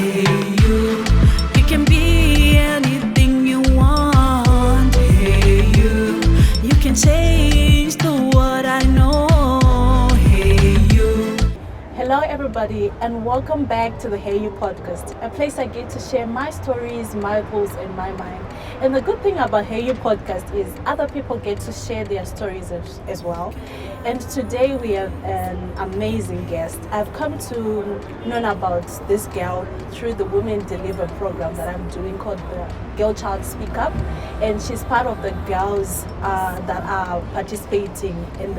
Hey you can be anything you want. Hey you can change the world, I know. Hey you. Hello everybody and welcome back to the Hey You podcast, a place I get to share my stories, my goals and my mind. And the good thing about Hey You podcast is other people get to share their stories as well. And today we have an amazing guest. I've come to know about this girl through the Women Deliver program that I'm doing called the Girl Child Speak Up, and she's part of the girls that are participating in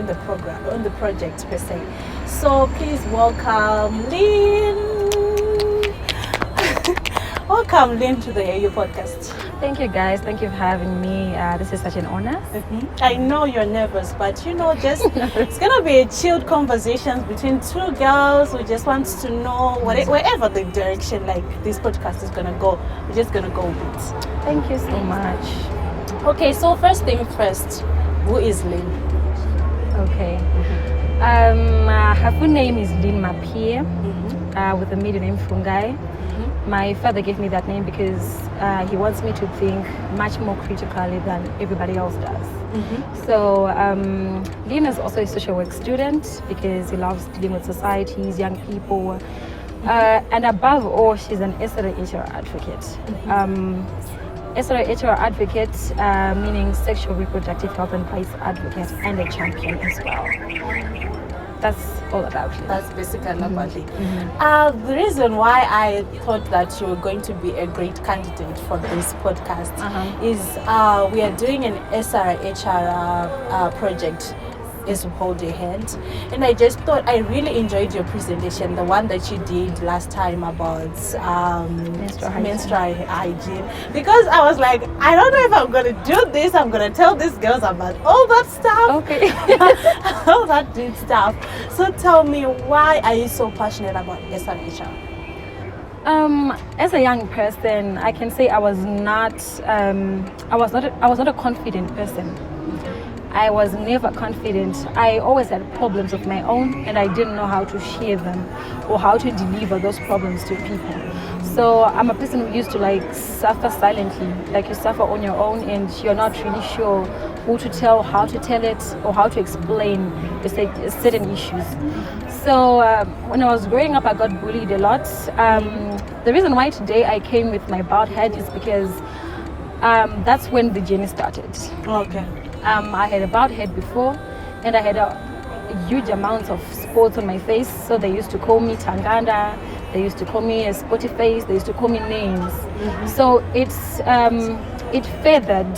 the program, on the project per se. So please welcome Lynn. Welcome Lynn to the Hey You podcast. Thank you guys, thank you for having me. This is such an honor. I know you're nervous, but just it's gonna be a chilled conversation between two girls who just wants to know wherever the direction like this podcast is gonna go, we're just gonna go with it. Thank you so much. Okay, so first thing first, who is Lynn? Okay. Her full name is Lynn Mapiye, with the middle name Fungai. My father gave me that name because he wants me to think much more critically than everybody else does. So Lynn is also a social work student because he loves dealing with societies, young people, and above all, she's an SRHR advocate. SRHR advocate, meaning sexual reproductive health and rights advocate, and a champion as well. That's all about it. That's basically about it. The reason why I thought that you were going to be a great candidate for this podcast is we are doing an SRHR project, is Hold Your Hand, and I just thought I really enjoyed your presentation, the one that you did last time about menstrual hygiene, because I was like, I don't know if I'm going to do this. I'm going to tell these girls about all that stuff. Okay. All that good stuff. So tell me, why are you so passionate about SRHR? As a young person, I can say I was not a confident person. I was never confident. I always had problems of my own and I didn't know how to share them or how to deliver those problems to people. So I'm a person who used to suffer silently, like you suffer on your own and you're not really sure who to tell, how to tell it, or how to explain certain issues. So when I was growing up, I got bullied a lot. The reason why today I came with my bald head is because that's when the journey started. Okay. I had a bald head before, and I had a huge amount of spots on my face. So they used to call me Tanganda, they used to call me a spotty face, they used to call me names. So it furthered,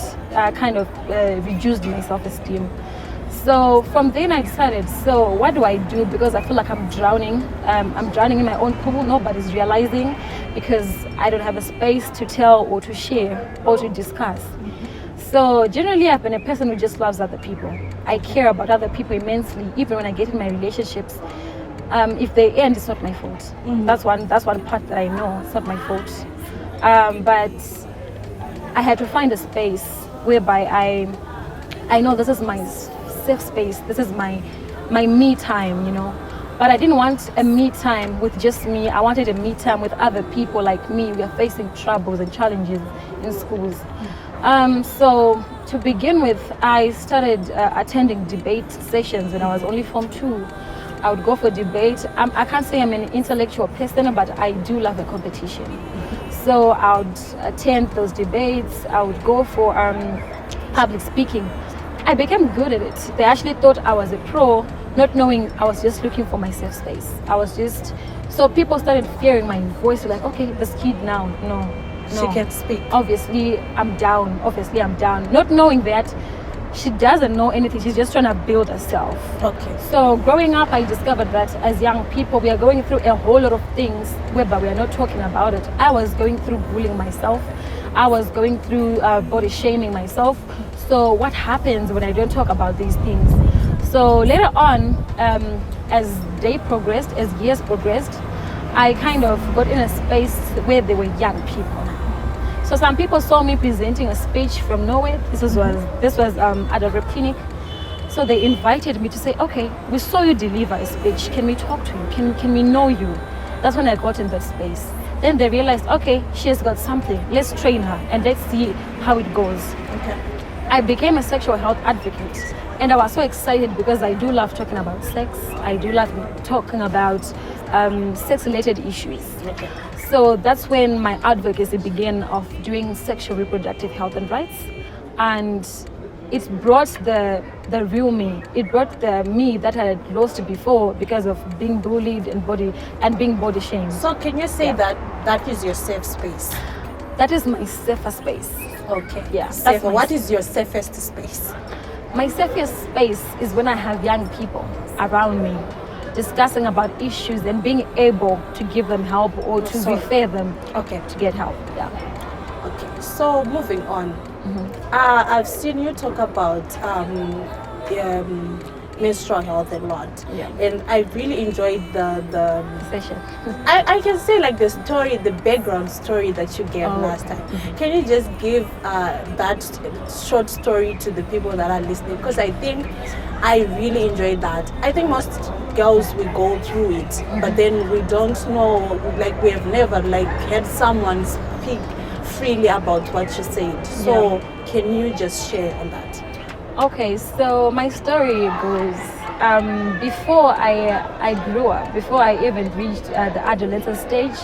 reduced my self-esteem. So from then I decided, so what do I do? Because I feel like I'm drowning. I'm drowning in my own pool. Nobody's realizing because I don't have a space to tell or to share or to discuss. So generally, I've been a person who just loves other people. I care about other people immensely. Even when I get in my relationships, if they end, it's not my fault. That's one part that I know. It's not my fault. But I had to find a space whereby I know this is my safe space. This is my me time, But I didn't want a me time with just me. I wanted a me time with other people like me. We are facing troubles and challenges in schools. So to begin with, I started attending debate sessions when I was only Form 2. I would go for debate. I can't say I'm an intellectual person, but I do love a competition. So I would attend those debates. I would go for public speaking. I became good at it. They actually thought I was a pro, not knowing I was just looking for my safe space. So people started fearing my voice, like, okay, this kid now, no. She can speak. Obviously, I'm down. Not knowing that she doesn't know anything. She's just trying to build herself. Okay. So growing up, I discovered that as young people, we are going through a whole lot of things whereby we are not talking about it. I was going through bullying myself. I was going through body shaming myself. So what happens when I don't talk about these things? So later on, as day progressed, as years progressed, I kind of got in a space where there were young people. So some people saw me presenting a speech from nowhere. This was at a rep clinic. So they invited me to say, okay, we saw you deliver a speech. Can we talk to you? Can we know you? That's when I got in that space. Then they realized, okay, she has got something. Let's train her and let's see how it goes. Okay. I became a sexual health advocate, and I was so excited because I do love talking about sex. I do love talking about sex-related issues. Okay. So that's when my advocacy began of doing sexual reproductive health and rights, and it brought the real me. It brought the me that I had lost before because of being bullied and being body shamed. So can you say that is your safe space? That is my safer space. Okay. Yeah. Safer. What is your safest space? My safest space is when I have young people around me discussing about issues and being able to give them help or to refer them to get help. Yeah. Okay. So moving on, I've seen you talk about menstrual health a lot, and I really enjoyed the Session. I can say like the story, the background story that you gave last time. Can you just give that short story to the people that are listening? Because I think I really enjoyed that. I think most girls will go through it, but then we don't know, like we have never like had someone speak freely about what you said. So can you just share on that? Okay, so my story goes, before I grew up, before I even reached the adolescent stage,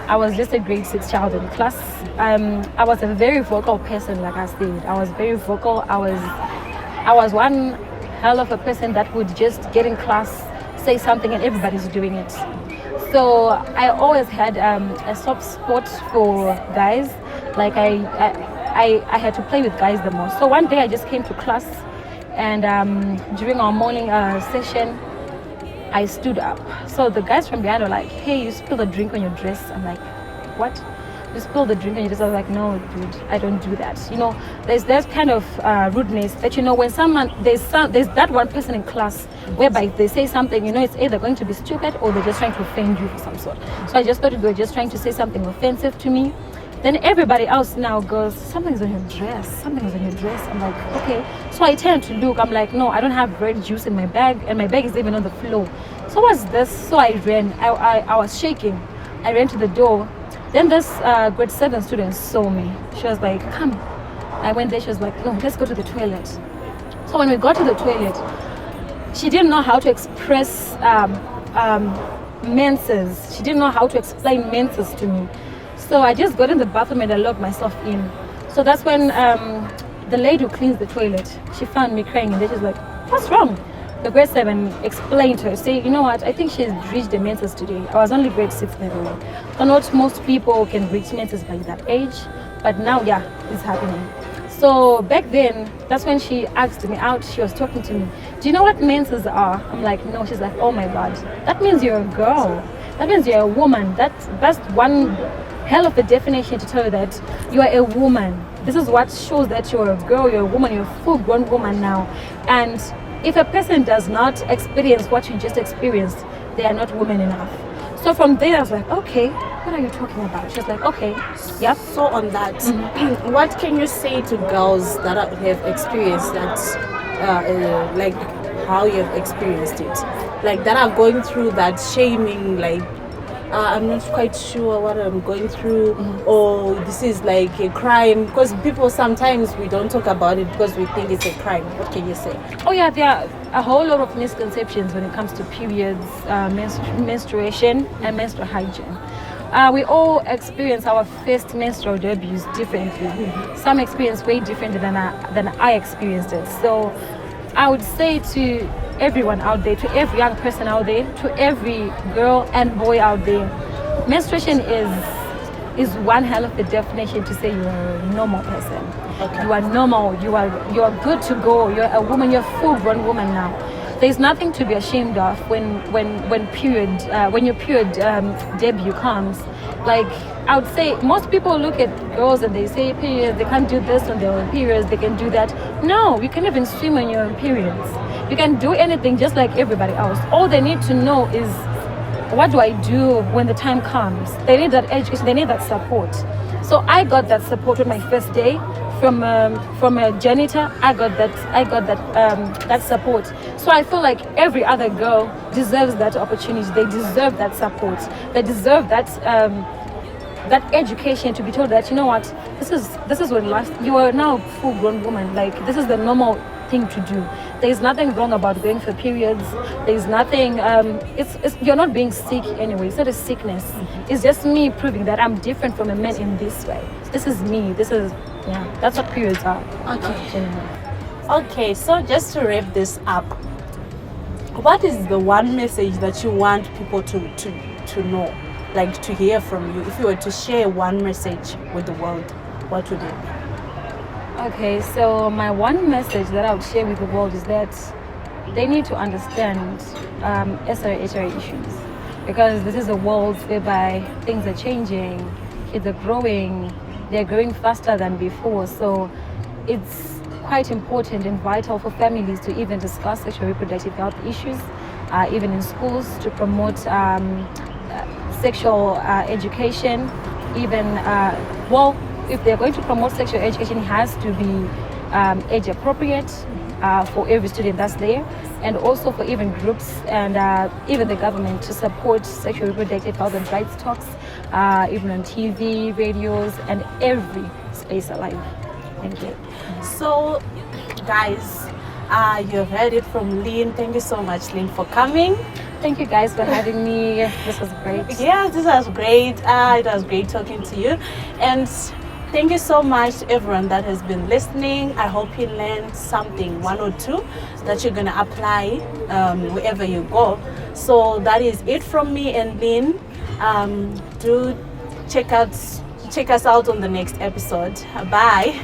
I was just a grade 6 child in class. I was a very vocal person, like I said. I was very vocal. I was one hell of a person that would just get in class, say something, and everybody's doing it. So I always had a soft spot for guys. Like I had to play with guys the most. So one day I just came to class, and during our morning session, I stood up. So the guys from behind were like, "Hey, you spilled a drink on your dress." I'm like, "What? You spilled the drink on your dress?" I was like, "No, dude, I don't do that." You know, there's kind of rudeness that, you know, when someone there's that one person in class whereby if they say something, you know, it's either going to be stupid or they're just trying to offend you for some sort. So I just thought they were just trying to say something offensive to me. Then everybody else now goes, "Something's on your dress, something's on your dress." I'm like, okay. So I turned to look, I'm like, no, I don't have red juice in my bag, and my bag is even on the floor. So what's this? So I ran, I was shaking. I ran to the door. Then this grade 7 student saw me. She was like, "Come." I went there, she was like, "No, let's go to the toilet." So when we got to the toilet, she didn't know how to express menses. She didn't know how to explain menses to me. So I just got in the bathroom and I locked myself in. So that's when the lady who cleans the toilet, she found me crying, and then she's like, "What's wrong?" The grade 7 explained to her, say, "You know what, I think she's reached the menses today." I was only grade 6, by the way. So not most people can reach menses by that age, but now, yeah, it's happening. So back then, that's when she asked me out. She was talking to me. "Do you know what menses are?" I'm like, "No." She's like, "Oh my God, that means you're a girl. That means you're a woman. That's one hell of a definition to tell you that you are a woman. This is what shows that you're a girl, you're a woman, you're a full-grown woman now. And if a person does not experience what you just experienced, they are not woman enough." So from there, I was like, okay, what are you talking about? She's like, okay, yep. So on that, what can you say to girls that have experienced that, like how you have experienced it, like that are going through that shaming, like I'm not quite sure what I'm going through, or this is like a crime? Because people sometimes we don't talk about it because we think it's a crime. What can you say? Oh yeah, there are a whole lot of misconceptions when it comes to periods, menstruation, and menstrual hygiene. We all experience our first menstrual debuts differently. Some experience way different than I experienced it. So I would say to everyone out there, to every young person out there, to every girl and boy out there, menstruation is one hell of a definition to say you're a normal person. Okay. You are normal, you are good to go, you're a woman, you're a full-grown woman now. There's nothing to be ashamed of when your period debut comes. Like, I would say most people look at girls and they say periods, they can't do this when they're on periods, they can do that. No, you can even swim when you're on periods. You can do anything just like everybody else. All they need to know is, what do I do when the time comes? They need that education, they need that support. So I got that support on my first day from a janitor. I got that support. So I feel like every other girl deserves that opportunity. They deserve that support. They deserve that that education to be told that, you know what, this is what life. You are now a full-grown woman. Like, this is the normal thing to do. There's nothing wrong about going for periods. There's nothing. You're not being sick anyway. It's not a sickness. It's just me proving that I'm different from a man in this way. This is me. That's what periods are. Okay, so just to wrap this up, what is the one message that you want people to know, like to hear from you? If you were to share one message with the world, what would it be? Okay, so my one message that I would share with the world is that they need to understand SRHR issues, because this is a world whereby things are changing, kids are growing, they're growing faster than before. So it's quite important and vital for families to even discuss sexual reproductive health issues, even in schools, to promote sexual education. Even if they're going to promote sexual education, it has to be age appropriate for every student that's there, and also for even groups and even the government to support sexual reproductive health and rights talks, even on TV, radios, and every space alive. Thank you. So, guys, you've heard it from Lynn. Thank you so much, Lynn, for coming. Thank you guys for having me. This was great. Yeah, this was great. It was great talking to you. And thank you so much to everyone that has been listening. I hope you learned something, one or two, that you're going to apply wherever you go. So that is it from me and Lynn. Do check us out on the next episode. Bye.